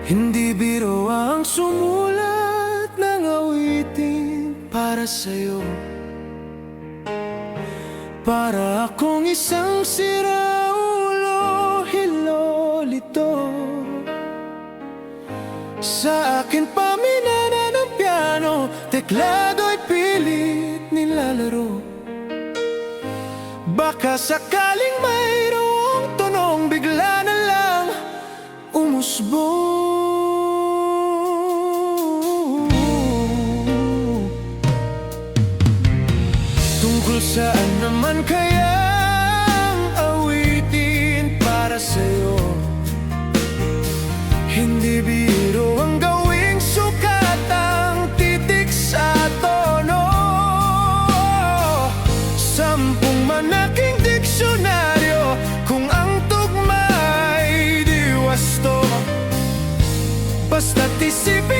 Hindi biro ang sumulat ng awitin para sa'yo. Para akong isang siraulo, hilolito. Sa akin paminana ng piano, teklado'y pilit nilalaro. Baka sakaling mayroong tunong bigla na lang umusbong. Tungkol saan naman kayang awitin para sa'yo? Hindi biro ang gawing sukat ang titik sa tono. 10 manaking diksyonaryo kung ang tugma'y di wasto. Basta't isipin